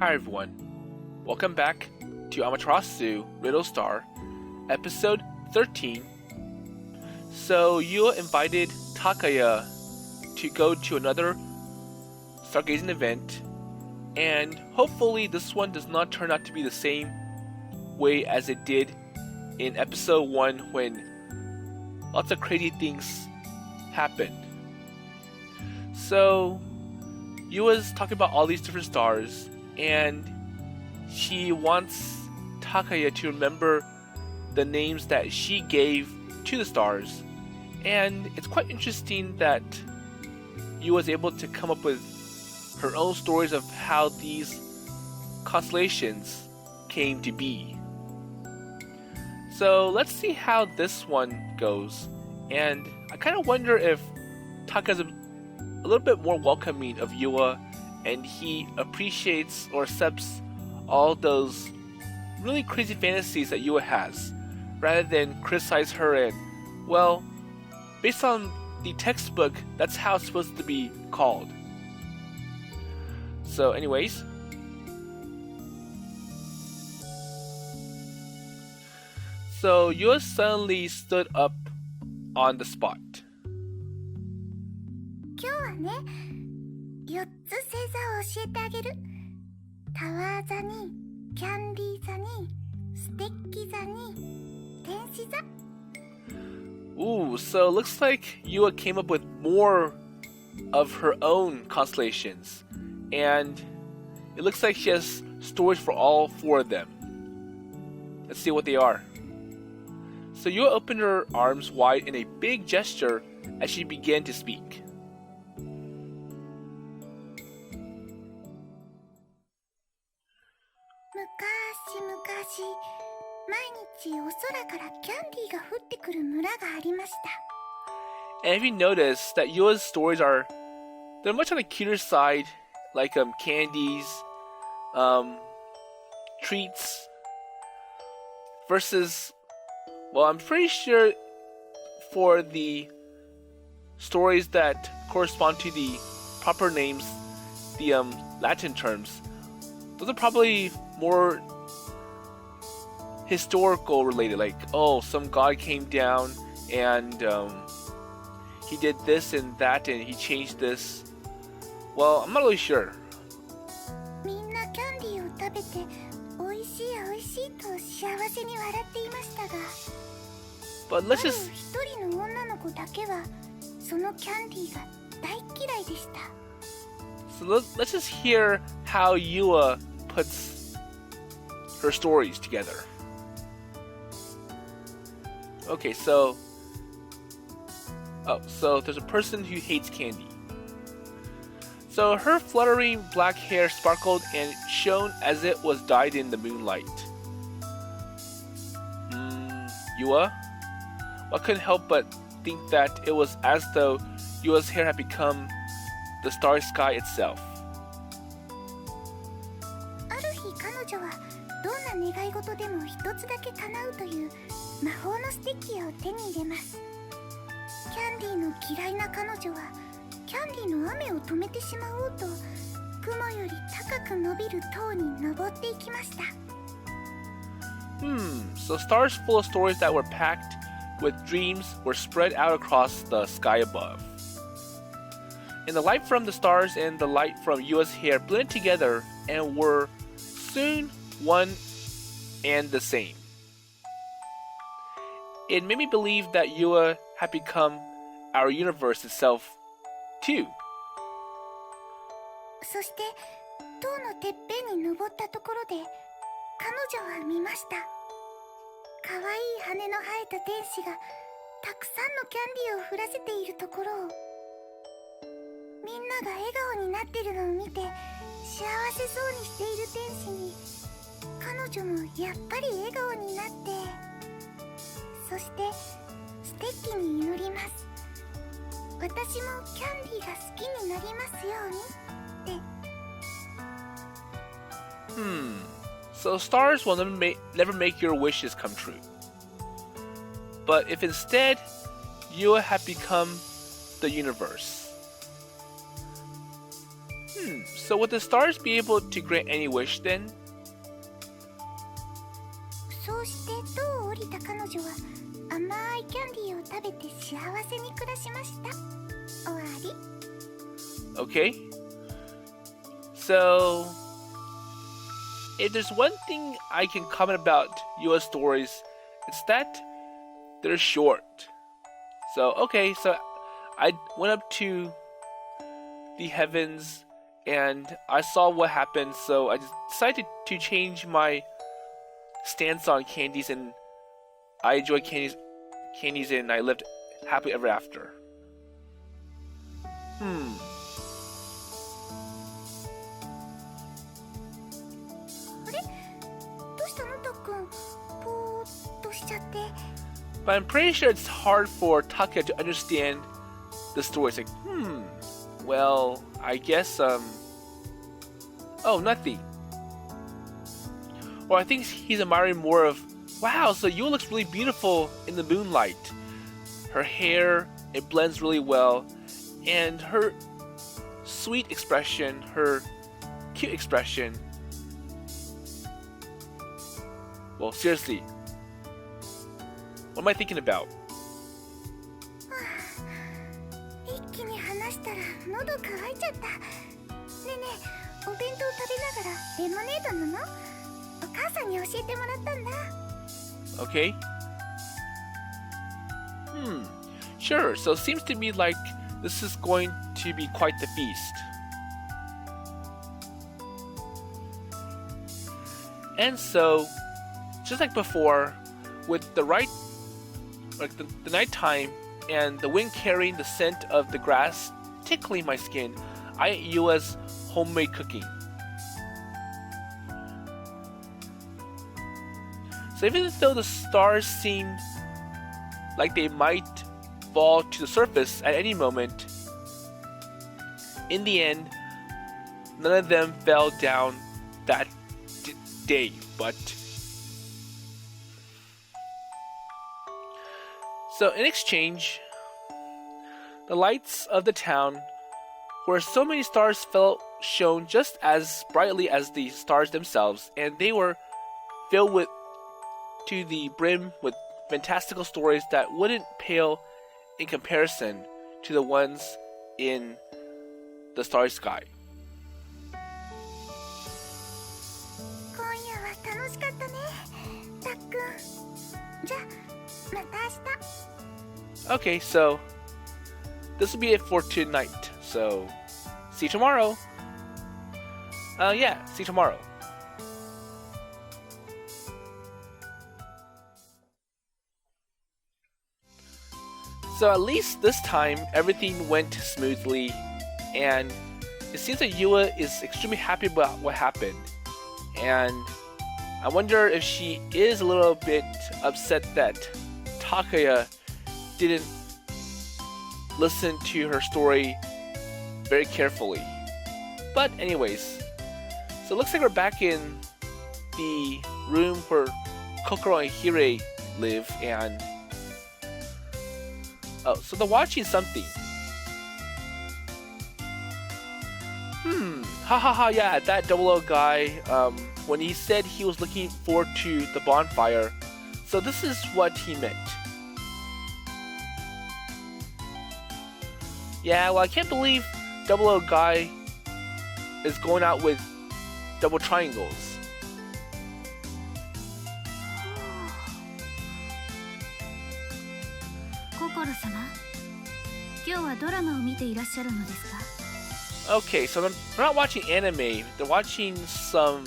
Hi everyone, welcome back to Amatarasu Riddle Star, episode 13. So Yua invited Takaya to go to another stargazing event, and hopefully this one does not turn out to be the same way as it did in episode 1 when lots of crazy things happened. So Yua's talking about all these different stars, and she wants Takaya to remember the names that she gave to the stars. And it's quite interesting that Yua was able to come up with her own stories of how these constellations came to be. So let's see how this one goes. And I kind of wonder if Takaya's a little bit more welcoming of Yua, and he appreciates or accepts all those really crazy fantasies that Yua has, rather than criticize her and, well, based on the textbook, that's how it's supposed to be called. So anyways, so Yua suddenly stood up on the spot. 今日はね、4つ星座を教えてあげる。タワー座に、キャンディー座に、ステッキ座に、天使座。Ooh, so it looks like Yua came up with more of her own constellations, and it looks like she has stories for all 4 of them. Let's see what they are. So Yua opened her arms wide in a big gesture as she began to speak. 昔々、毎日お空からキャンディーが降ってくる村がありました。 And if you notice that Yua's stories are, they're much on the cuter side, like candies, treats, versus, well, I'm pretty sure for the stories that correspond to the proper names, the Latin terms, those are probably more historical related, like, oh, some god came down and he did this and that and he changed this. Well, I'm not really sure. みんなキャンディーを食べて美味しい美味しいと幸せに笑っていましたが、 But let's just 一人の女の子だけはそのキャンディーが大嫌いでした。 so let's just hear how Yua puts her stories together. Okay, so there's a person who hates candy. So her fluttering black hair sparkled and shone as it was dyed in the moonlight. Yua? I couldn't help but think that it was as though Yua's hair had become the starry sky itself. ある日彼女はどんな願い事でも一つだけ叶うという魔法のステッキを手に入れます。キャンディーの嫌いな彼女はキャンディーの雨を止めてしまおうと雲より高く伸びる塔に登っていきました。 So stars full of stories that were packed with dreams were spread out across the sky above. And the light from the stars and the light from Yua's hair blended together and were soon one and the same. It made me believe that Yua had become our universe itself, too. そして塔のてっぺんに登ったところで彼女は見ました。かわいい羽の生えた天使がたくさんのキャンディーを降らせているところを、みんなが笑顔になってるのを見て幸せそうにしている天使に彼女もやっぱり笑顔になって、そしてステッキに祈ります。私もキャンディーが好きになりますようにって。So stars will never make your wishes come true. But if instead Yua had become the universe, So would the stars be able to grant any wish then? そうして塔を降りた彼女は甘いキャンディーを食べて幸せに暮らしました。終わり。 Okay. So, if there's one thing I can comment about US stories, it's that they're short. So, okay, so I went up to the heavens and I saw what happened, so I decided to change my stance on candies, and I enjoyed candies and I lived happily ever after. あれ、どうしたのたっくん、ぽーっとしちゃって。 But I'm pretty sure it's hard for Takaya to understand the story. It's like, well, I guess, oh, nothing. Or I think he's admiring more of, wow, so Yua looks really beautiful in the moonlight. Her hair, it blends really well, and her sweet expression, her cute expression. Well, seriously, what am I thinking about? 一気に話したら喉乾いちゃった。ねえねえ、お弁当食べながらレモネード飲もう。お母さんに教えてもらったんだ。 Okay. Sure. So it seems to me like this is going to be quite the feast. And so, just like before, with the the nighttime and the wind carrying the scent of the grass tickling my skin, I ate Yua's homemade cooking. So even though the stars seemed like they might fall to the surface at any moment, in the end, none of them fell down that day, but... So in exchange, the lights of the town, where so many stars fell, shone just as brightly as the stars themselves, and they were filled with to the brim with fantastical stories that wouldn't pale in comparison to the ones in the starry sky. 今夜は楽しかったね、たっくん。じゃあ、また明日。 Okay, so this will be it for tonight. So see you tomorrow. Yeah, see you tomorrow. So at least this time, everything went smoothly, and it seems that Yua is extremely happy about what happened. And I wonder if she is a little bit upset that Takaya didn't listen to her story very carefully. But anyways, so it looks like we're back in the room where Kokoro and Hire live, and oh, so they're watching something. Yeah, that double O guy, when he said he was looking forward to the bonfire, so this is what he meant. Yeah, well, I can't believe double O guy is going out with double triangles. ココロ様、今日はドラマを見ていらっしゃるのですか？ Okay, so they're not watching anime, they're watching some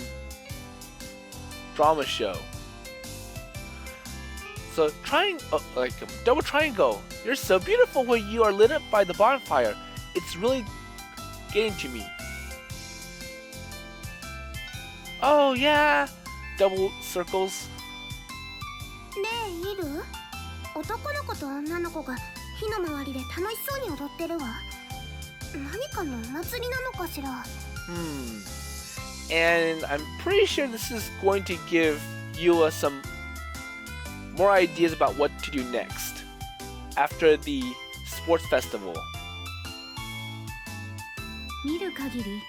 drama show. So double triangle, you're so beautiful when you are lit up by the bonfire. It's really getting to me. Oh yeah, double circles. ねえ、いる？男の子と女の子が火の周りで楽しそうに踊ってるわ。何かのお祭りなのかしら。And I'm pretty sure this is going to give Yua some more ideas about what to do next after the sports festival. 見る限り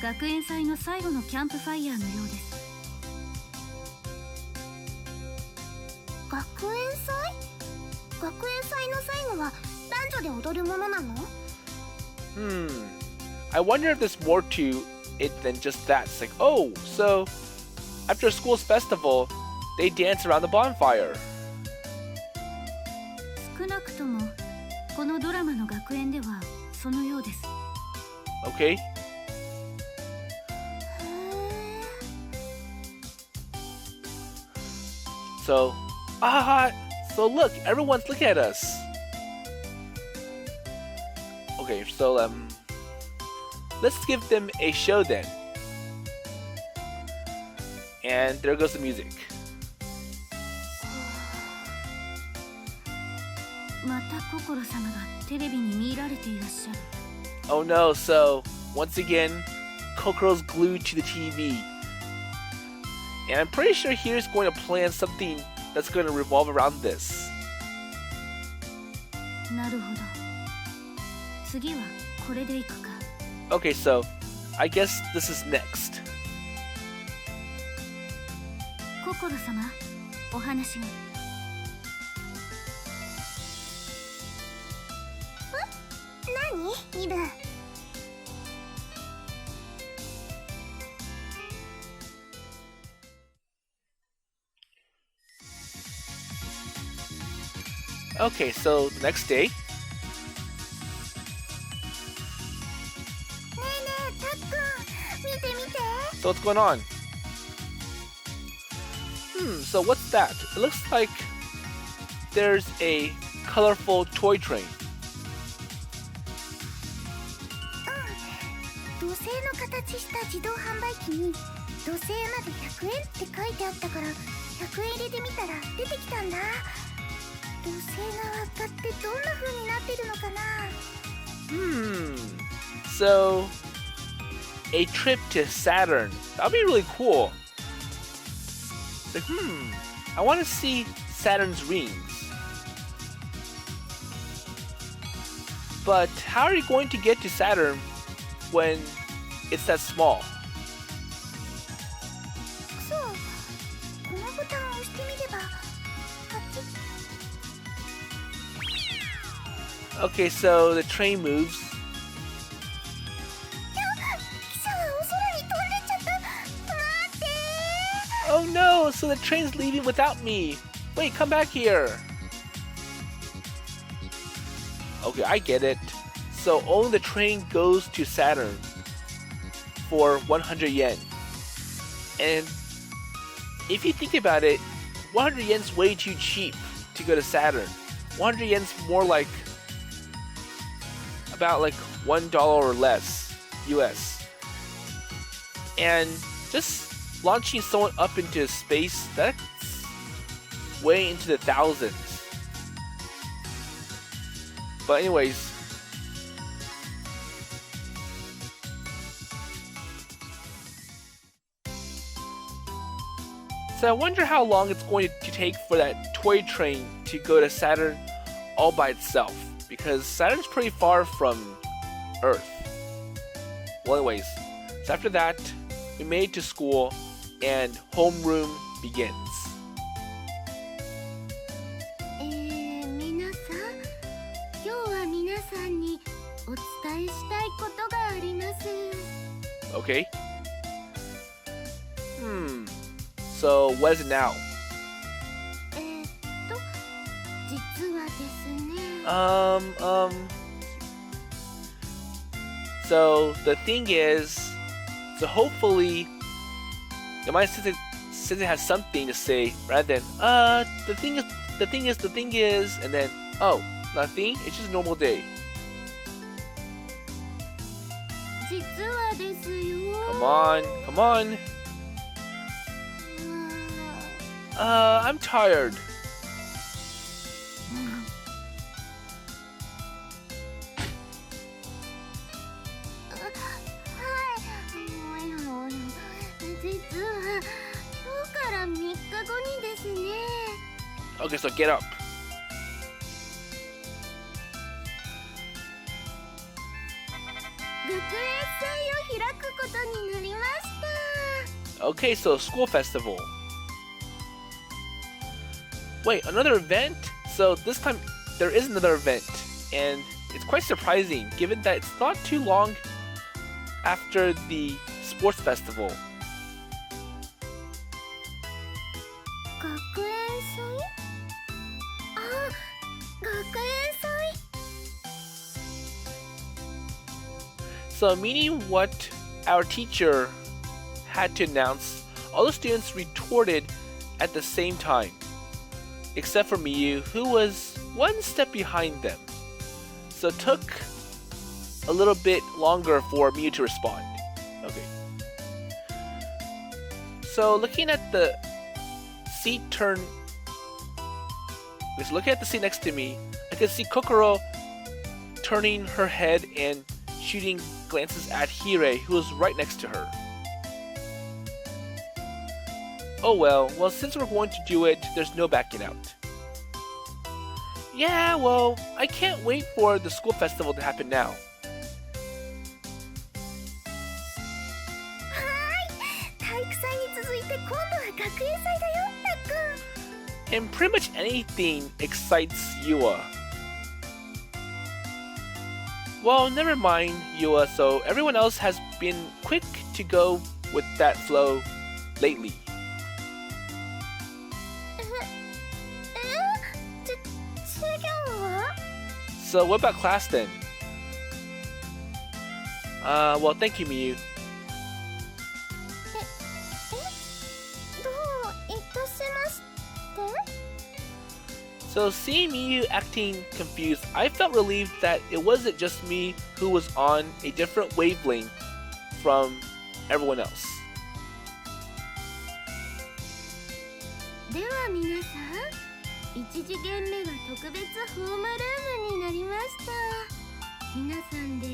学園祭の最後のキャンプファイヤーのようです。学園祭？学園祭の最後は男女で踊るものなの？ I wonder if there's more to it than just that. It's like, oh, so after a school's festival, they dance around the bonfire. 少なくともこのドラマの学園ではそのようです。Okay. So, so look, everyone's looking at us. Okay, so let's give them a show then. And there goes the music. また心様がテレビに見られていらっしゃる。Oh no, so once again, Kokoro's glued to the TV. And I'm pretty sure he's going to plan something that's going to revolve around this. なるほど。次はこれでいくか。Okay, so I guess this is next. 心様、お話が。何？イル。Okay, so the next day. ねえねえ、たっくん、見て見て。So what's going on? So what's that? It looks like there's a colorful toy train. 土星の形した自動販売機に土星まで100円って書いてあったから100円入れてみたら出てきたんだ。土星が輪っかってどんな風になってるのかな？ So a trip to Saturn. That'd be really cool. It's like, I want to see Saturn's rings. But how are you going to get to Saturn when it's that small? そう、このボタンを押してみれば、あっち。Okay, so the train moves. 汽車がお空に飛んでっちゃった。待って。Oh no, so the train's leaving without me. Wait, come back here. Okay, I get it. So only the train goes to Saturn for 100 yen. And if you think about it, 100 yen's way too cheap to go to Saturn. 100 yen's more like about like $1 or less US. And just launching someone up into space, that's way into the thousands. But anyways, so I wonder how long it's going to take for that toy train to go to Saturn all by itself, because Saturn's pretty far from Earth. Well, anyways, so after that, we made it to school and homeroom begins. 皆さん、今日は皆さんにお伝えしたいことがあります。Okay. So what is it now? 実はですね。So the thing is, so hopefully, since it has something to say rather than the thing is, and then oh, nothing. It's just a normal day. 実はですよ。Come on. I'm tired. 実は今日から3日後にですね。Okay, so get up. 学園祭を開くことになりました。 Okay, so school festival. Wait, another event? So this time there is another event, and it's quite surprising given that it's not too long after the sports festival. 学園祭？あ、学園祭。 So meaning what our teacher had to announce, all the students retorted at the same time, except for Miu, who was one step behind them. So it took a little bit longer for Miu to respond. Okay. So looking at the seat looking at the seat next to me, I could see Kokoro turning her head and shooting glances at Hire, who was right next to her. Oh well, since we're going to do it, there's no backing out. Yeah, well, I can't wait for the school festival to happen now. 体育祭に続いて今度は学園祭だよ、たっくん。 And pretty much anything excites Yua. Well, never mind, Yua, so everyone else has been quick to go with that flow lately. 授業は？ So what about class then? Well, thank you, Miu. どういたしまして？ So seeing Miu acting confused, I felt relieved that it wasn't just me who was on a different wavelength from everyone else. では皆さん、1次元目が特別ホームルームになりました。皆さんで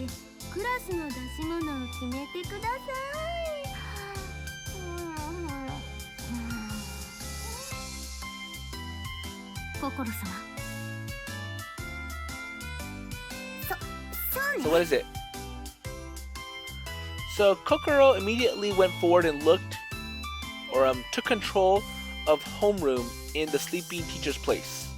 クラスの出し物を決めてください。心様。そうね。 So what is it? So Kokoro immediately went forward and took control of homeroom in the sleeping teacher's place.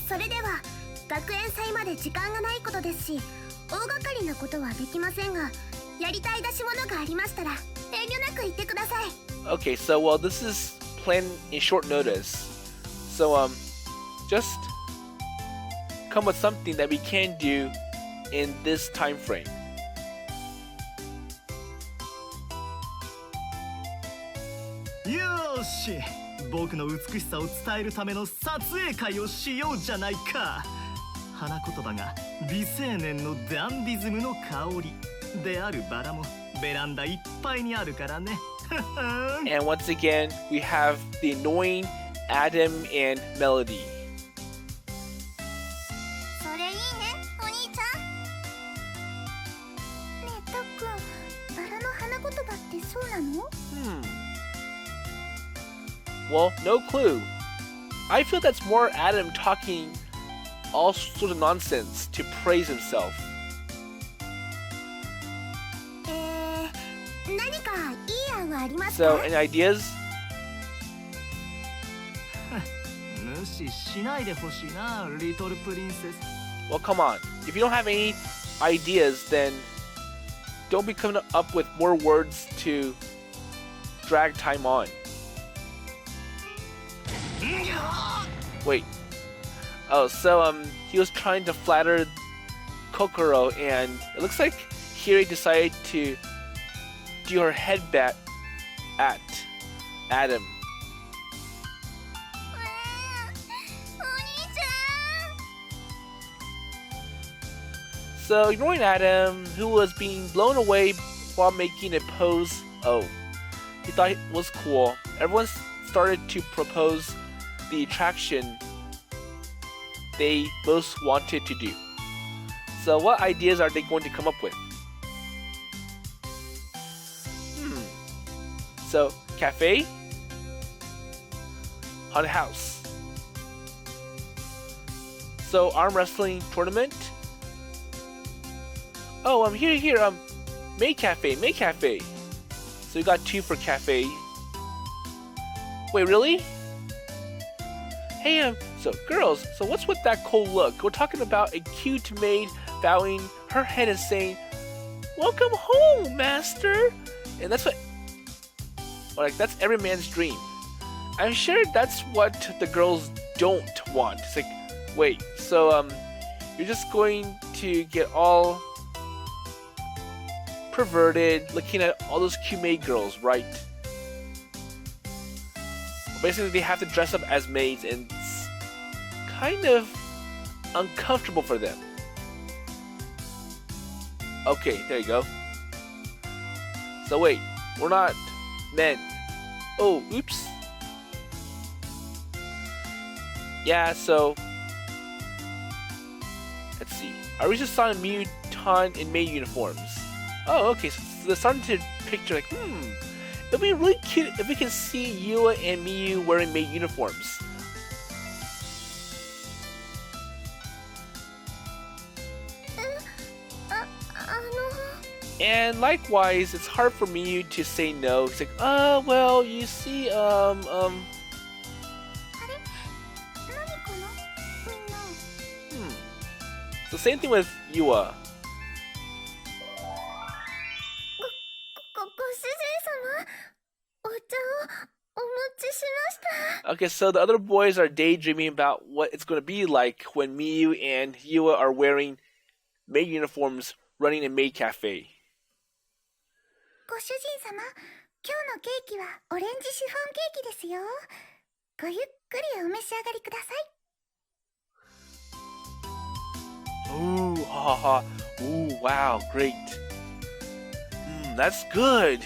それでは学園祭まで時間がないことですし、大掛かりなことはできませんが、やりたい出し物がありましたら遠慮なく言ってください。 Okay, so this is planned in short notice. So just come with something that we can do in this time frame. よーし、僕の美しさを伝えるための撮影会をしようじゃないか。花言葉が美青年のダンディズムの香りであるバラもベランダいっぱいにあるからね。And once again, we have the annoying Adam and Melody. それいいね、お兄ちゃん。ねえ、たっくん、バラの花言葉ってそうなの？ Well, no clue. I feel that's more Adam talking all sort of nonsense to praise himself. 何かいい案はありますか？ So, any ideas? 無視しないでほしいな、リトルプリンセス。 Well, come on. If you don't have any ideas, then don't be coming up with more words to drag time on. Wait. Oh, so he was trying to flatter Kokoro, and it looks like Hiri decided to do her headbutt at Adam. お兄ちゃん。 So, ignoring Adam, who was being blown away while making a pose, he thought it was cool. Everyone started to propose the attraction they most wanted to do. So, what ideas are they going to come up with? So, café, haunted house. So, arm wrestling tournament. Oh, here. Maid cafe, maid cafe. So we got 2 for cafe. Wait, really? Hey, so girls, so what's with that cold look? We're talking about a cute maid bowing her head and saying, "Welcome home, master." And that's what, like, that's every man's dream. I'm sure that's what the girls don't want. It's like, wait, so you're just going to get all perverted looking at all those cute maid girls, right? Basically, they have to dress up as maids, and it's kind of uncomfortable for them. Okay, there you go. So wait, we're not men. Oh, oops. Yeah, so let's see. Arisu-san and Miu in maid uniforms. Oh, okay, so they're starting to picture like, it'd be really cute if we can see Yua and Miu wearing maid uniforms. And likewise, it's hard for Miu to say no. It's like, well, you see, So same thing with Yua. Okay, so the other boys are daydreaming about what it's going to be like when Miu and Yua are wearing maid uniforms running a maid cafe. ご主人様、今日のケーキはオレンジシフォンケーキですよ。ごゆっくりお召し上がりください。 Ooh, haha. Ooh, wow, great. That's good.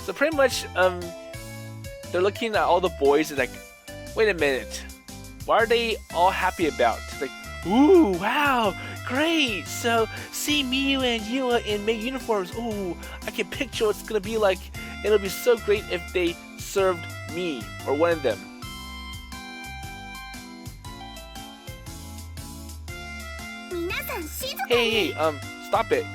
So pretty much, they're looking at all the boys and like, wait a minute, what are they all happy about? It's like, ooh, wow, great. So see Miu and Yua in maid uniforms. Ooh, I can picture what it's gonna be like. It'll be so great if they served me or one of them. Hey, stop it.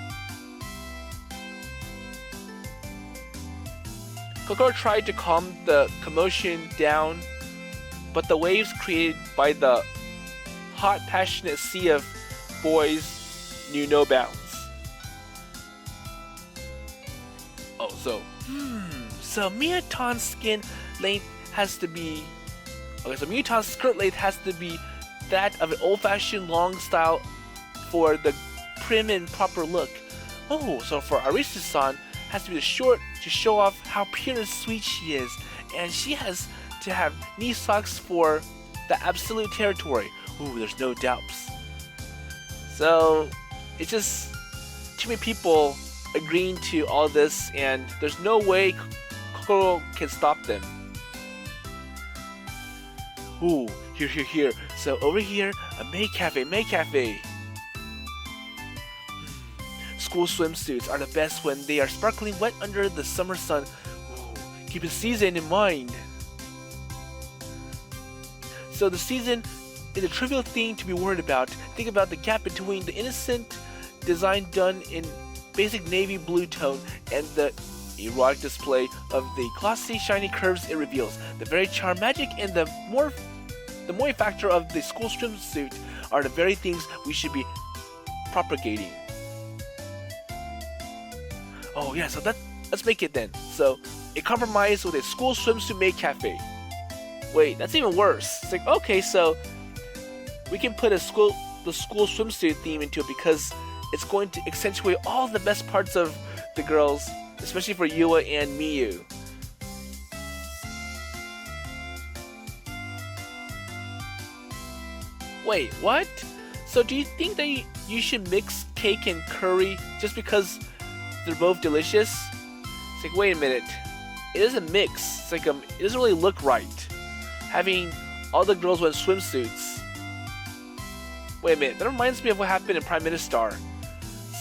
Kokoro tried to calm the commotion down, but the waves created by the hot, passionate sea of boys knew no bounds. Oh, so Miutan's skin length has to be... Okay, so Miutan's skirt length has to be that of an old-fashioned long style for the prim and proper look. Oh, so for Arisu-san, has to be the short to show off how pure and sweet she is, and she has to have knee socks for the absolute territory. Ooh, there's no doubts. So it's just too many people agreeing to all this, and there's no way Kokoro can stop them. Ooh, here. So over here, a maid cafe. School swimsuits are the best when they are sparkling wet under the summer sun. Ooh, keep the season in mind. So the season is a trivial thing to be worried about. Think about the gap between the innocent design done in basic navy blue tone and the erotic display of the glossy, shiny curves it reveals. The very charm, magic, and the moe factor of the school swimsuit are the very things we should be propagating. Oh yeah, so let's make it then. So, a compromise with a school swimsuit maid cafe. Wait, that's even worse. It's like, okay, so we can put the school swimsuit theme into it because it's going to accentuate all the best parts of the girls, especially for Yua and Miu. Wait, what? So do you think that you should mix cake and curry just because they're both delicious? It's like, wait a minute. It doesn't mix. It's like, it doesn't really look right. Having all the girls wear swimsuits. Wait a minute, that reminds me of what happened in Prime Minister.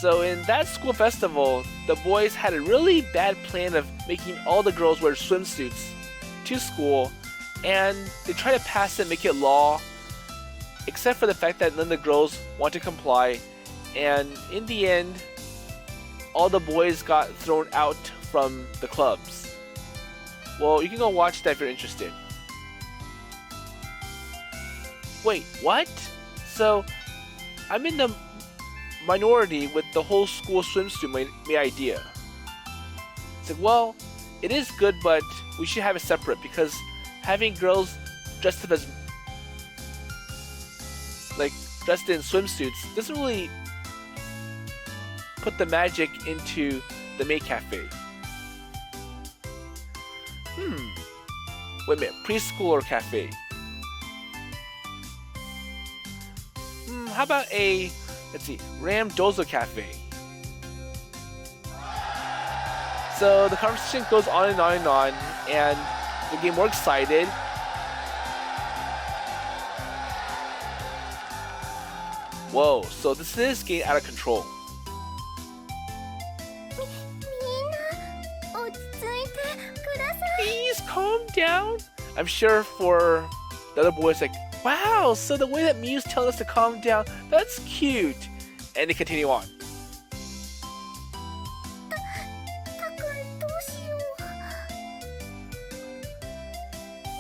So in that school festival, the boys had a really bad plan of making all the girls wear swimsuits to school, and they tried to pass it and make it law, except for the fact that none of the girls want to comply, and in the end, all the boys got thrown out from the clubs. Well, you can go watch that if you're interested. Wait, what? So, I'm in the minority with the whole school swimsuit my idea. It's like, well, it is good, but we should have it separate because having girls dressed up as dressed in swimsuits doesn't really put the magic into the maid cafe. Wait a minute, preschool or cafe? How about a, let's see, Ram Dozo Cafe? So the conversation goes on and on and on, and they get more excited. Whoa, so this is getting out of control. Please calm down. I'm sure for the other boys, like, wow, so the way that Miu's telling us to calm down, that's cute. And they continue on.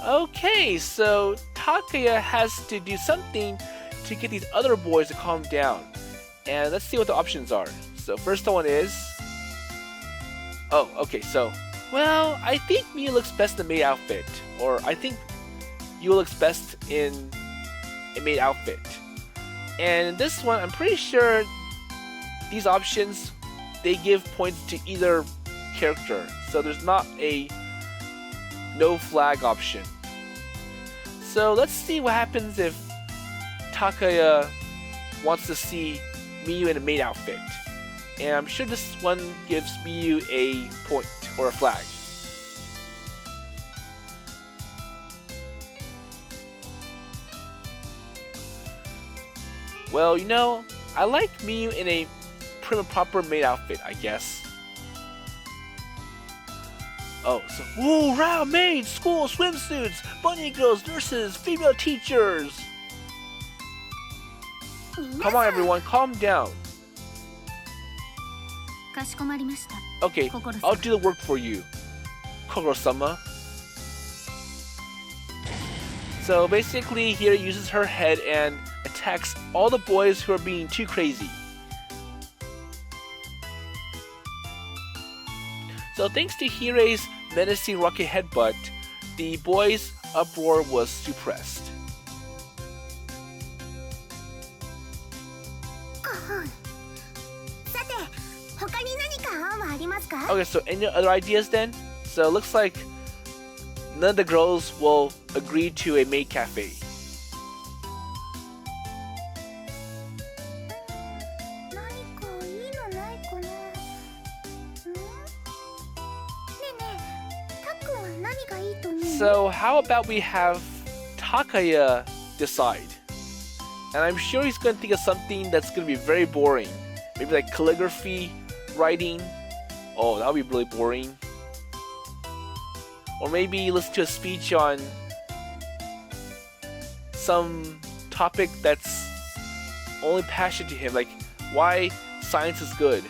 Okay, so Takaya has to do something to get these other boys to calm down. And let's see what the options are. So first one is... Oh, okay, so... Well, I think Miu looks best in a maid outfit. Or I think Yua looks best in a maid outfit. And in this one, I'm pretty sure these options, they give points to either character. So there's not a no flag option. So let's see what happens if Takaya wants to see Miu in a maid outfit. And I'm sure this one gives Miu a point or a flag. Well, you know, I like Miu in a prim and proper maid outfit, I guess. Oh, so, woo, round maids, school swimsuits, bunny girls, nurses, female teachers. Come on, everyone, calm down. Okay, I'll do the work for you, Kokoro-sama. So basically, here uses her head and attacks all the boys who are being too crazy. So thanks to Hirei's menacing rocket headbutt, the boys' uproar was suppressed. Okay, so any other ideas then? So it looks like none of the girls will agree to a maid cafe. So how about we have Takaya decide? And I'm sure he's going to think of something that's going to be very boring. Maybe like calligraphy, writing. Oh, that would be really boring. Or maybe listen to a speech on some topic that's only passionate to him, like why science is good.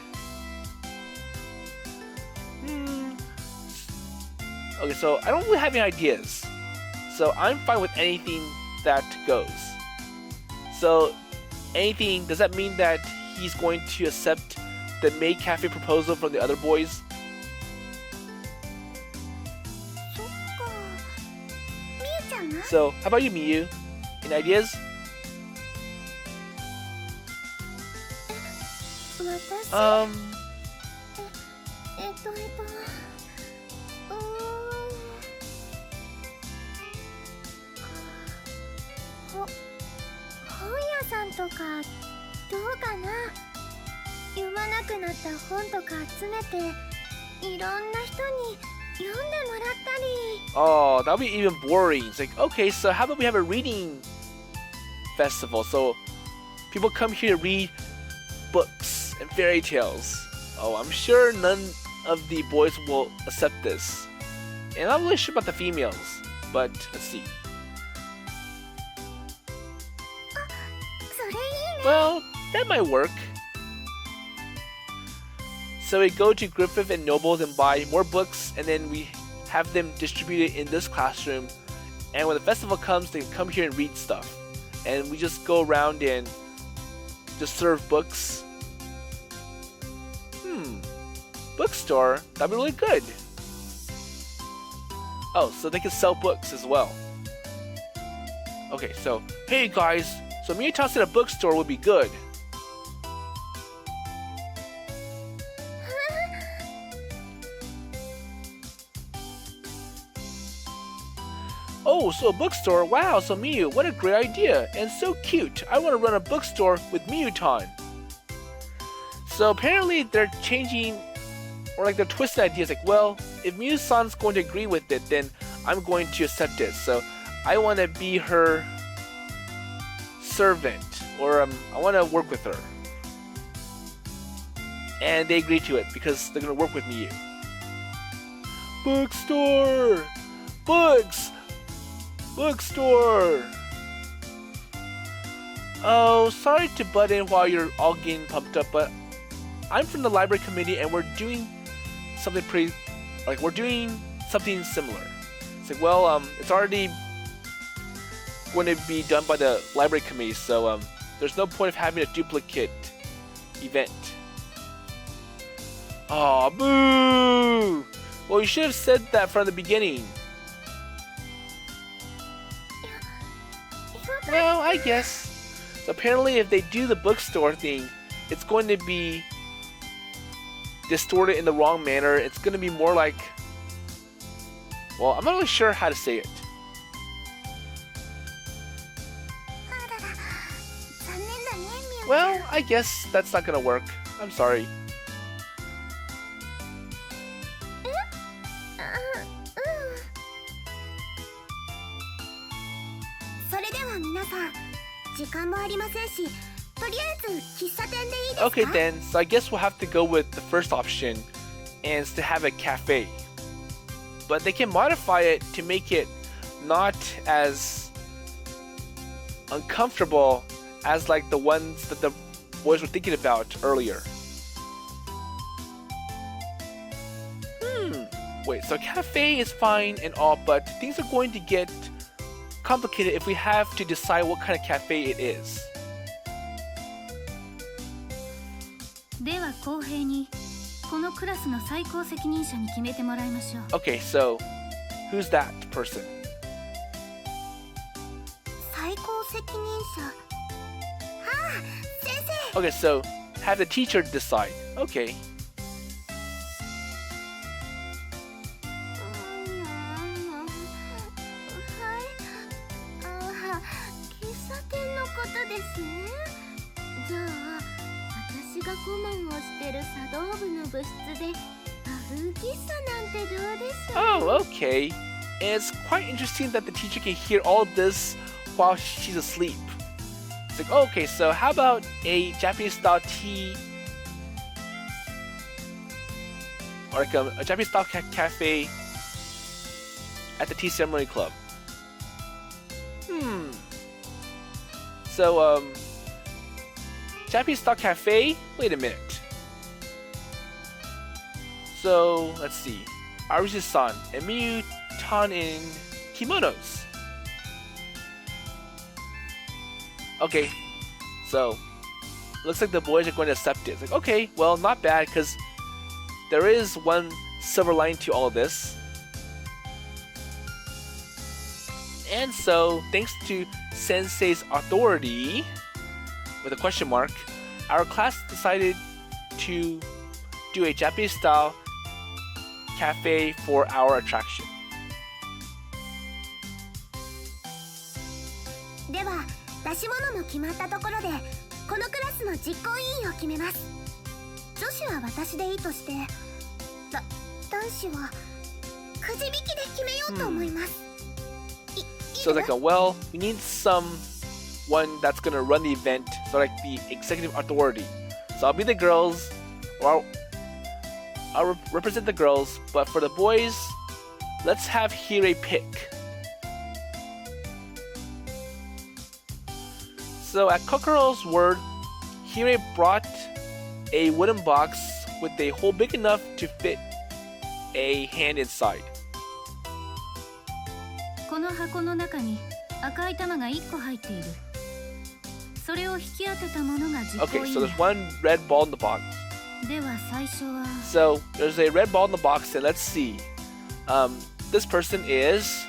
Okay, so I don't really have any ideas. So I'm fine with anything that goes. So anything, does that mean that he's going to accept the maid cafe proposal from the other boys? So how about you, Miu? Any ideas? Oh, that would be even boring. It's like, okay, so how about we have a reading festival? So people come here to read books. and fairy tales. Oh, I'm sure none of the boys will accept this. And I'm not really sure about the females, but let's see. それいいね。 Well, that might work. So we go to Griffith and Nobles and buy more books, and then we have them distributed in this classroom. And when the festival comes, they come here and read stuff. And we just go around and just serve books. Bookstore? That'd be really good. Oh, so they can sell books as well. Okay, so, hey guys, so me and Toss at a bookstore would be good. Oh, so a bookstore? Wow, so Miu, what a great idea, and so cute. I want to run a bookstore with Miu-tan. So apparently they're changing, or like they're twisting ideas, like, well, if Miu-san's going to agree with it, then I'm going to accept it. So I want to be her servant, or I want to work with her. And they agree to it because they're going to work with Miu. Bookstore! Books! Bookstore! Oh, sorry to butt in while you're all getting pumped up, but I'm from the library committee and we're doing something similar. It's like, well, it's already going to be done by the library committee, so there's no point of having a duplicate event. Aw, boo! Well, you should have said that from the beginning. Well, I guess. So apparently if they do the bookstore thing, it's going to be distorted in the wrong manner. It's going to be more like... Well, I'm not really sure how to say it. あらら、残念だね、ミュウ。 Well, I guess that's not going to work. I'm sorry. それでは皆さん、時間もありませんし、とりあえず喫茶店でいいですか？ Okay then, so I guess we'll have to go with the first option, and it's to have a cafe. But they can modify it to make it not as uncomfortable as like the ones that the boys were thinking about earlier. Wait, so cafe is fine and all, but things are going to get complicated if we have to decide what kind of cafe it is. では公平にこのクラスの最高責任者に決めてもらいましょう。 Okay, so who's that person? 最高責任者。ああ、先生。 Okay, so have the teacher decide. Okay. 喫茶店のことですね。じゃあ私が顧問をしてる茶道部の部室で和風喫茶なんてどうでしょう？ Oh, okay. And it's quite interesting that the teacher can hear all this while she's asleep. It's like, oh, okay, so how about a Japanese-style tea, or like a Japanese-style cafe at the tea ceremony club? So, Japanese-style cafe? Wait a minute. So, let's see. Arushi-san and Miu-tan in kimonos. Okay, so looks like the boys are going to accept it. It's like, okay, well, not bad, because there is one silver lining to all of this. And so, thanks to Sensei's authority, with a question mark, our class decided to do a Japanese-style cafe for our attraction. では、出し物も決まったところで、このクラスの実行委員を決めます。女子は私でいいとして、男子はくじ引きで決めようと思います。So it's like, well, we need someone that's gonna run the event, so like the executive authority. So I'll be the girls, or I'll represent the girls, but for the boys, let's have Hire pick. So at Kokoro's word, Hire brought a wooden box with a hole big enough to fit a hand inside. この箱の中に赤い玉が1個入っている。それを引き当てたものが実行 Okay, 委 so 員 there's one red ball in the box. では最初は So there's a red ball in the box, and let's see. This person is.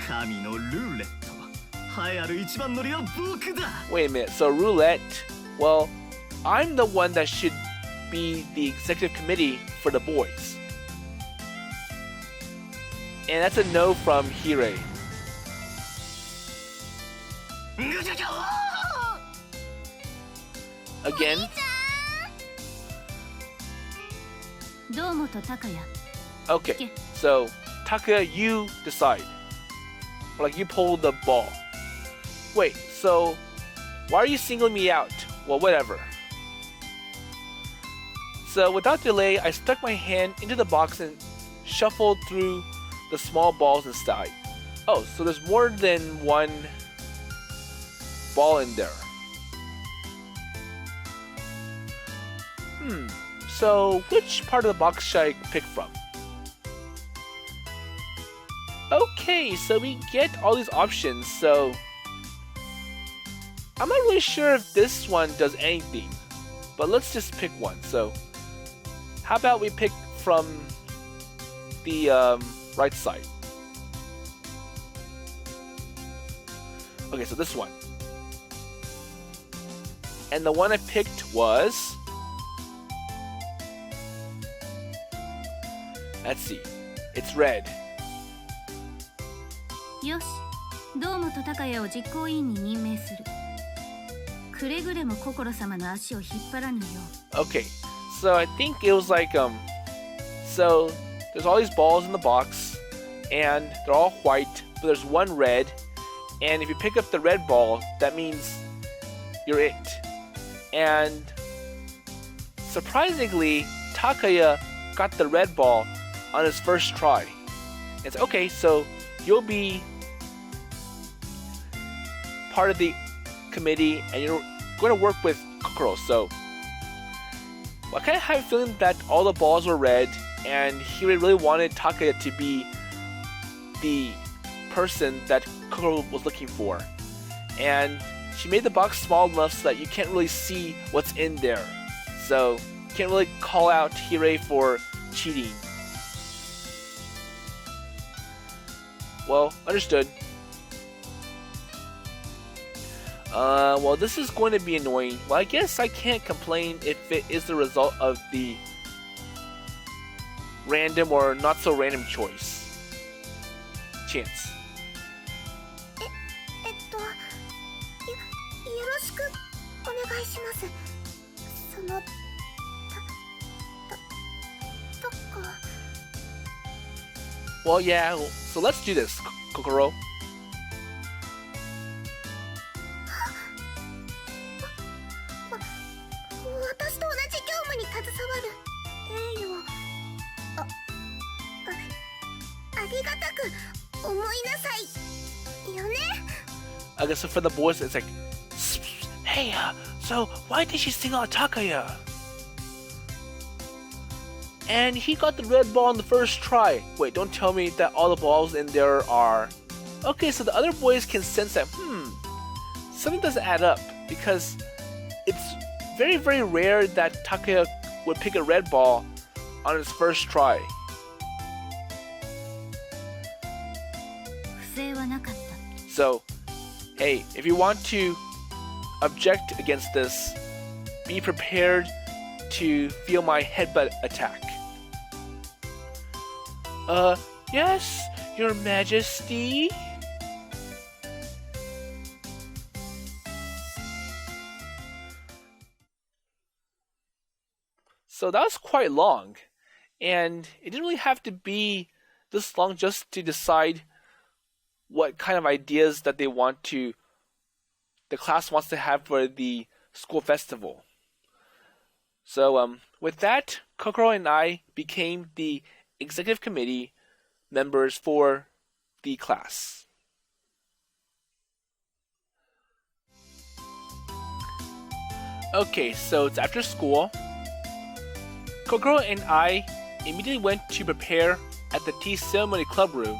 神のルーレット。栄えある一番乗りは僕だ。 Wait a minute. So roulette. Well, I'm the one that should be the executive committee for the boys. And that's a no from Hire. ぐちゃぐちゃ Again. 堂本孝也 Okay. So Takaya, you decide. Like you pull the ball. Wait. So why are you singling me out? Well, whatever. So without delay, I stuck my hand into the box and shuffled through the small balls inside. Oh, so there's more than one ball in there. So which part of the box should I pick from? Okay, so we get all these options, so I'm not really sure if this one does anything, but let's just pick one. So how about we pick from the right side? Okay, so this one. And the one I picked was... Let's see. It's red. よし堂本孝也を実行委員に任命する。くれぐれも心様の足を引っ張らぬよう。 Okay, so I think it was like so there's all these balls in the box, and they're all white, but there's one red, and if you pick up the red ball, that means you're it. And surprisingly, Takaya got the red ball on his first try. It's okay, so you'll be part of the committee, and you're going to work with Kokoro. So I kind of have a feeling that all the balls were red, and he really wanted Takaya to be the person that Kokoro was looking for. And she made the box small enough so that you can't really see what's in there. So you can't really call out Hire for cheating. Well, understood. Well, this is going to be annoying. Well, I guess I can't complain if it is the result of the random or not so random choice. Chance. よろしくお願いします。そのとか Well, yeah, so let's do this, Kokoro. 私と同じ業務に携わる栄誉ありがたく思いなさいよね。 I guess so for the boys, it's like, hey, so why did she sing out Takaya? And he got the red ball on the first try. Wait, don't tell me that all the balls in there are... Okay, so the other boys can sense that, something doesn't add up, because it's very, very rare that Takaya would pick a red ball on his first try. 不正はなかった。 So, hey, if you want to object against this, be prepared to feel my headbutt attack. Yes, Your Majesty? So that was quite long, and it didn't really have to be this long just to decide what kind of ideas that the class wants to have for the school festival. So with that, Kokoro and I became the executive committee members for the class. Okay, so it's after school. Kokoro and I immediately went to prepare at the tea ceremony club room,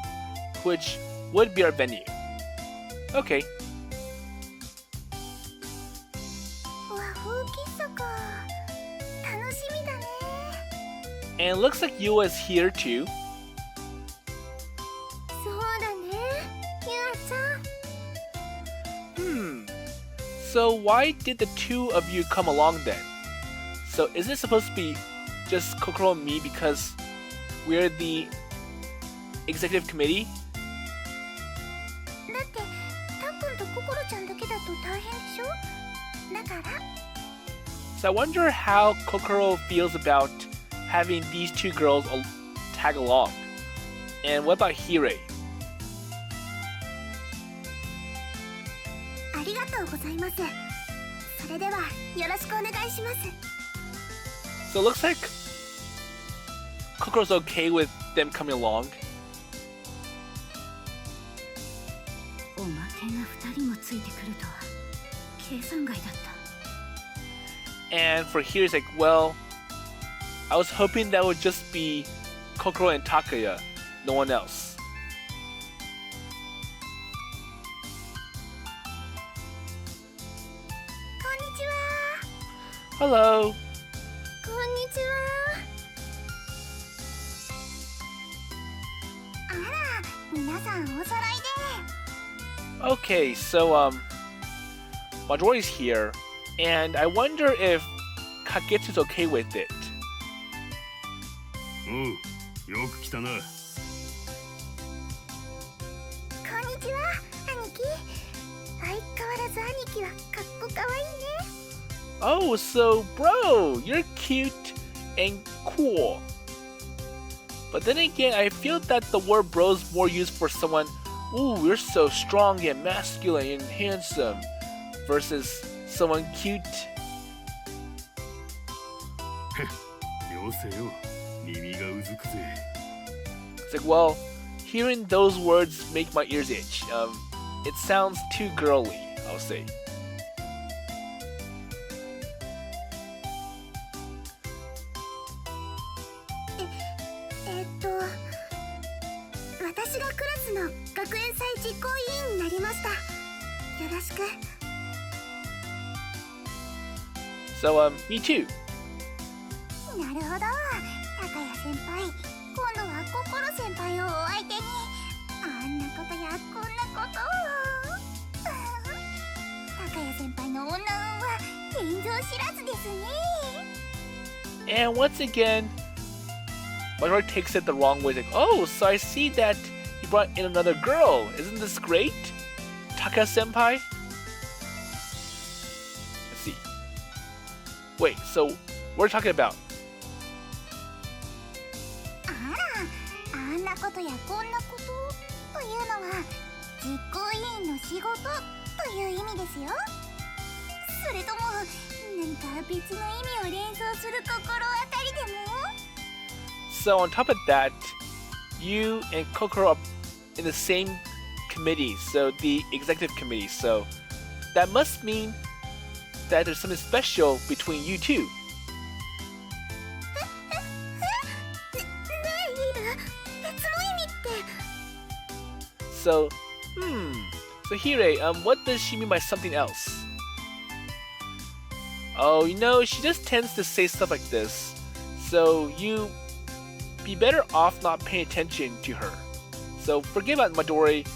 which would be our venue. Okay. 和風喫茶か。楽しみだね。 And it looks like Yua is here too. そうだね、ゆうちゃん。So why did the two of you come along then? So is it supposed to be just Kokoro and me because we're the executive committee? だってたっくんとこころちゃんだけだと大変でしょ。だから So I wonder how Kokoro feels about having these two girls tag along. And what about Hirei? ありがとうございます。それではよろしくお願いします。 So it looks like Kokoro's okay with them coming along. おまけが2人もついてくるとは計算外だった。 And for Hirei's like, well, I was hoping that would just be Kokoro and Takaya, no one else. こんにちは。 Hello. こんにちは。あら、皆さんお揃いで。 Okay, so Majori's here, and I wonder if Kagetsu's okay with it. おう、よく来たな。こんにちは、兄貴。相変わらず兄貴はかっこかわいいね。 Oh, so bro, you're cute and cool. But then again, I feel that the word bro is more used for someone, ooh, you're so strong and masculine and handsome, versus someone cute. よせよ、耳がうずくぜ。 It's like, well, hearing those words make my ears itch. It sounds too girly, I'll say. 私がクラスの学園祭実行委員になりました。よろしく。 So, me too. なるほど。高谷先輩、今度は心先輩をお相手にあんなことやこんなことを。高谷先輩の女運は天井知らずですね。 And once again, Majori takes it the wrong way. Like, oh, so I see that you brought in another girl. Isn't this great? Taka-senpai? Let's see. Wait, so we're talking about... あら、あんなことやこんなことというのは実行委員の仕事という意味ですよ。それとも何か別の意味を連想する心当たりでも？ So on top of that, you and Kokoro are in the same committee, so the executive committee. So that must mean that there's something special between you two. ねえリル、別の意味って。 So, So Hirei, what does she mean by something else? Oh, you know, she just tends to say stuff like this. So you be better off not paying attention to her. So forgive Midori,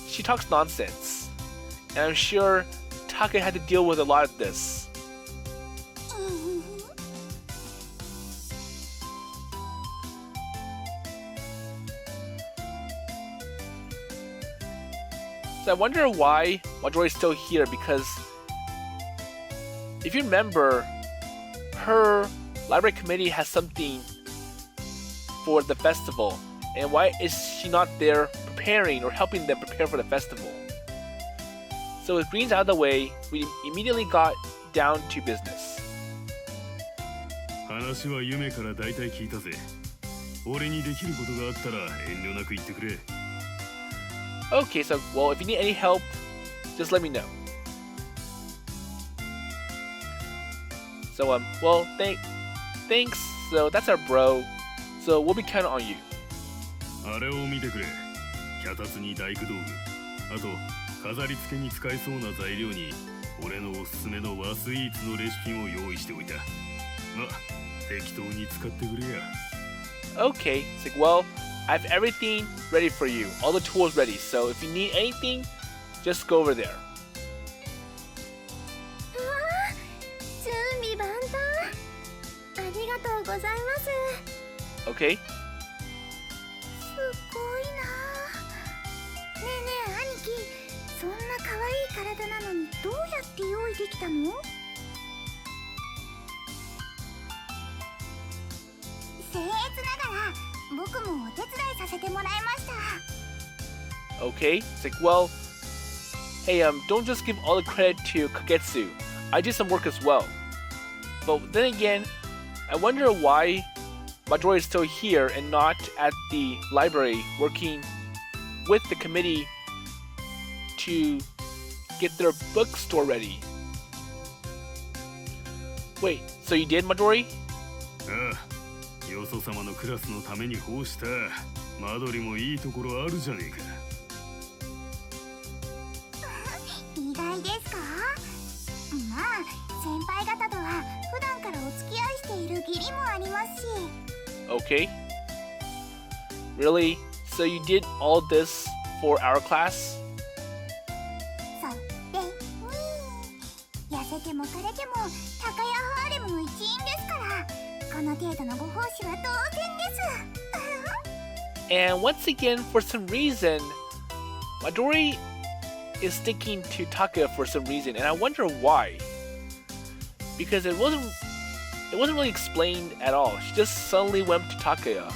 she talks nonsense. And I'm sure Taka had to deal with a lot of this. So I wonder why Midori is still here, because if you remember, her library committee has something for the festival, And why is she not there preparing or helping them prepare for the festival? So with greens out of the way, we immediately got down to business. 話は夢から大体聞いたぜ。俺にできることがあったら遠慮なく言ってくれ。Okay, so well, if you need any help, just let me know. So well, thanks. So that's our bro. So we'll be counting on you. あれを見てくれ。脚立に大工道具。あと飾り付けに使えそうな材料に俺のおすすめの和スイーツのレシピも用意しておいた。ま、適当に使ってくれや。Okay, it's like, well, I have everything ready for you. All the tools ready. So if you need anything, just go over there. うわー、準備万端。ありがとうございます。 Okay? すごいな。ねえねえ兄貴、そんな可愛い体なのにどうやって用意できたの？僭越ながら僕もお手伝いさせてもらいました。 Okay? It's like, well, hey, don't just give all the credit to Kagetsu. I did some work as well. But then again, I wonder why Midori is still here and not at the library working with the committee to get their bookstore ready. Wait, so you did, Midori? ああ、よそ様のクラスのために奉した。間取りもいいところあるじゃねえか。意外ですか？まあ先輩方とは普段からお付き合いしている義理もありますし。 Okay. Really? So you did all this for our class? そうでに痩せても枯れても高谷ハーレムの一員ですから、この程度のご奉仕は当然です。And once again, for some reason, Midori is sticking to Takaya for some reason, and I wonder why. Because it wasn't really explained at all. She just suddenly went to Takaya.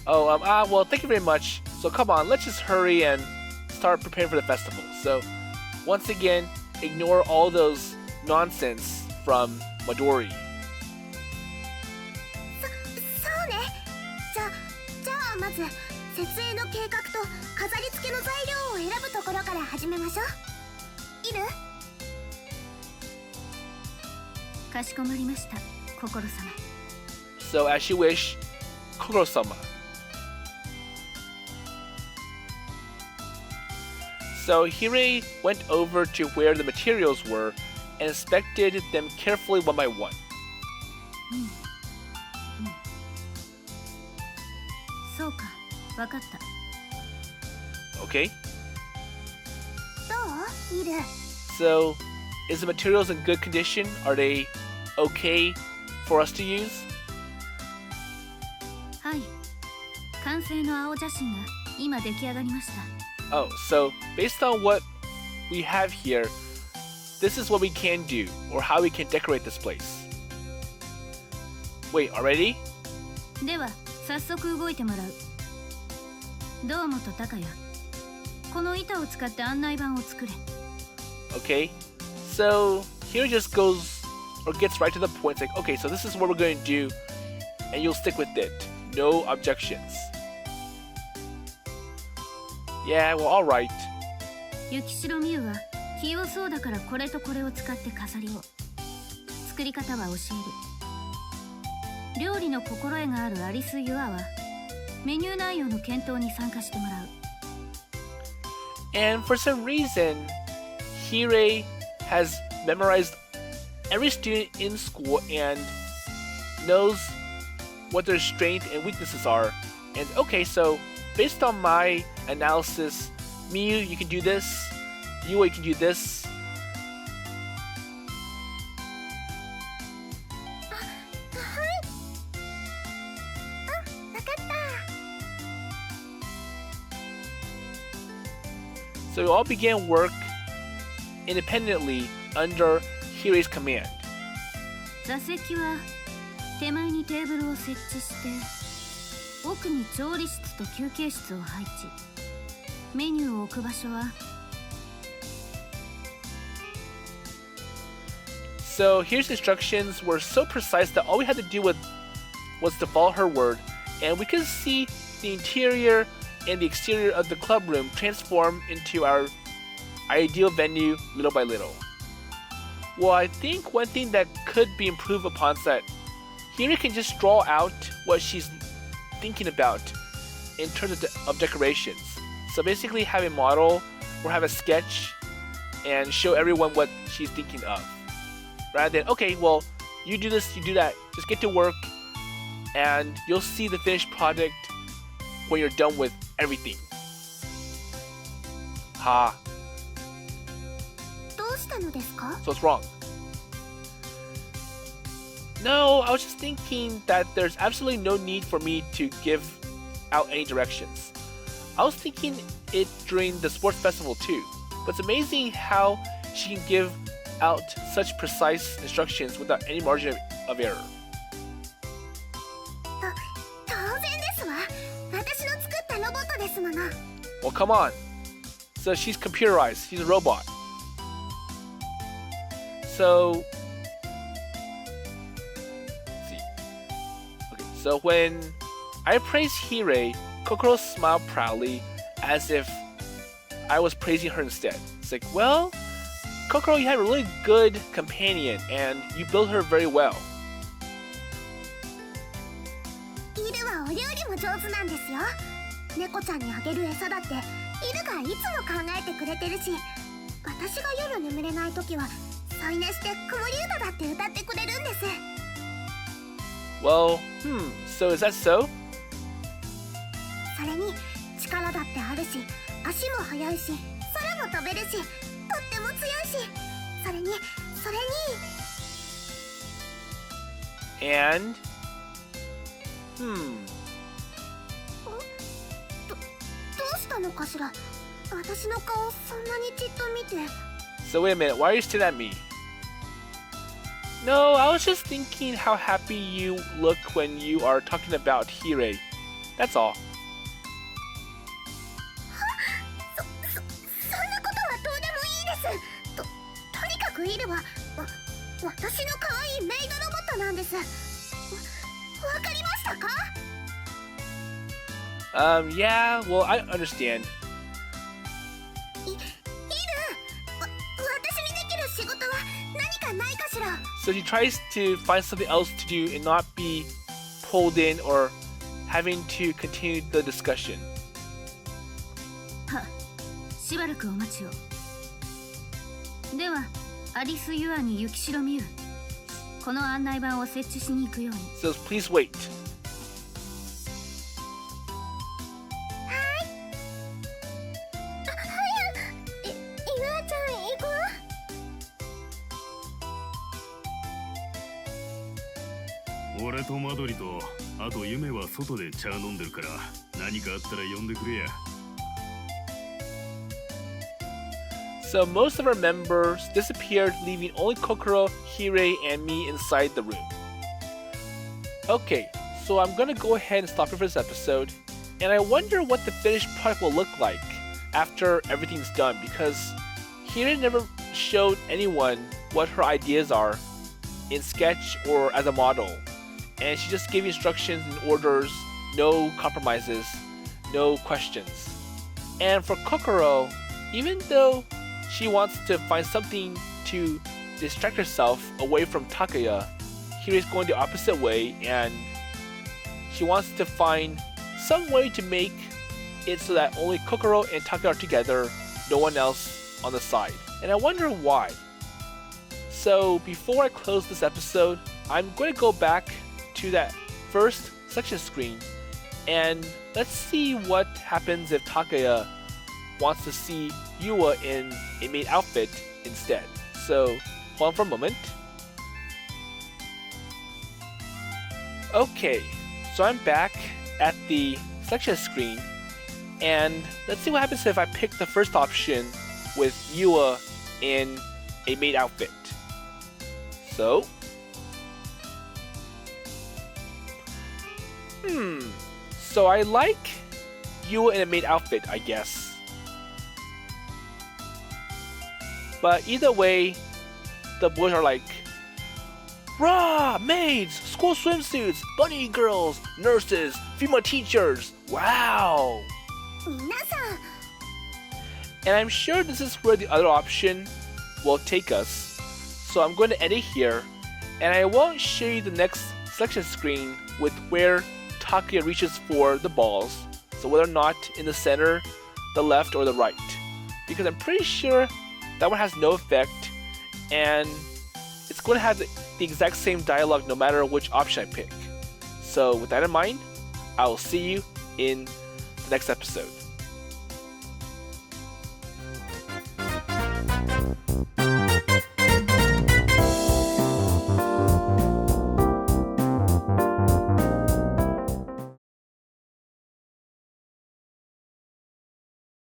Oh, well, thank you very much. So come on, let's just hurry and start preparing for the festival. So, once again, ignore all those nonsense from Midori. そうね。じゃあまず設営の計画と飾り付けの材料を選ぶところから始めましょう。いる？かしこまりました、心様。 So, as you wish, Kokoro-sama. So Hirei went over to where the materials were and inspected them carefully one by one. そうか、わかった。 Okay? どう？いる？ So, is the materials in good condition? Are they okay for us to use? はい。完成の青写真が今出来上がりました。 Oh, so based on what we have here, this is what we can do, or how we can decorate this place. Wait, already? では、早速動いてもらう。堂本孝也、この板を使って案内板を作れ。 Okay, so here just goes, or gets right to the point. It's like, okay, so this is what we're going to do, and you'll stick with it. No objections. Yeah, well, alright. 雪代美優は器用そうだからこれとこれを使って飾りを。作り方は教える。料理の心得があるアリス・ユアはメニュー内容の検討に参加してもらう。 And for some reason, Hirei has memorized every student in school and knows what their strengths and weaknesses are. And okay, so based on my analysis, Miu, you can do this. Yua, you can do this. わかった。 So we all began work independently under Hirei's command. 座席は手前にテーブルを設置して奥に調理室と休憩室を配置。メニューを置く場所は So Hirei's instructions were so precise that all we had to do was to follow her word, and we could see the interior and the exterior of the club room transform into our ideal venue little by little. Well, I think one thing that could be improved upon is that Hirei can just draw out what she's thinking about in terms of decorations. So basically have a model or have a sketch and show everyone what she's thinking of. Rather than, okay, well, you do this, you do that, just get to work and you'll see the finished product when you're done with everything. Ha. どうしたのですか？ So what's wrong? No, I was just thinking that there's absolutely no need for me to give out any directions. I was thinking it during the sports festival too, but it's amazing how she can give out such precise instructions without any margin of error. 当然ですわ。私の作ったロボットですもの。 Well, come on. So she's computerized. She's a robot. So, let's see. Okay, so when I praised Hirei, Kokoro smiled proudly as if I was praising her instead. It's like, well, Kokoro, you had a really good companion and you built her very well. 犬はお料理も上手なんですよ。猫ちゃんにあげる餌だって犬がいつも考えてくれてるし、私が夜眠れない時は添い寝して子守歌だって歌ってくれるんです。 Well, so is that so? それに力だってあるし、足も速いし、空も飛べるし、とっても強いし、それに And? どうしたのかしら。私の顔そんなにじっと見て。 So wait a minute, why are you staring at me? No, I was just thinking how happy you look when you are talking about Hirei. That's all. そんなことはどうでもいいです。とにかくイルは私の可愛いメイドロボットなんです。わかりましたか？ Yeah, well, I understand. イル、私にできる仕事は何かないかしら。 So she tries to find something else to do and not be pulled in or having to continue the discussion. は、しばらくお待ちを。では、アリス・ユアに雪代ミュウ。この案内板を設置しに行くように。So please wait. イワちゃん行こう。俺とマドリとあとユメは外で茶飲んでるから何かあったら呼んでくれや。 So most of our members disappeared, leaving only Kokoro, Hirei, and me inside the room. Okay, so I'm gonna go ahead and stop here for this episode, and I wonder what the finished product will look like after everything's done, because Hirei never showed anyone what her ideas are in sketch or as a model, and she just gave instructions and orders, no compromises, no questions. And for Kokoro, even though she wants to find something to distract herself away from Takaya, Hirai's going the opposite way, and she wants to find some way to make it so that only Kokoro and Takaya are together, no one else on the side. And I wonder why. So before I close this episode, I'm going to go back to that first selection screen and let's see what happens if Takaya wants to see Yua in a maid outfit instead. So hold on for a moment. Okay, so I'm back at the selection screen, and let's see what happens if I pick the first option with Yua in a maid outfit. So, so I like Yua in a maid outfit, I guess. But either way, the boys are like, rah! Maids, school swimsuits, bunny girls, nurses, female teachers. Wow! 皆さん And I'm sure this is where the other option will take us. So I'm going to end it here, and I won't show you the next selection screen with where Takaya reaches for the balls. So whether or not in the center, the left, or the right. Because I'm pretty sure that one has no effect, and it's going to have the exact same dialogue no matter which option I pick. So with that in mind, I will see you in the next episode.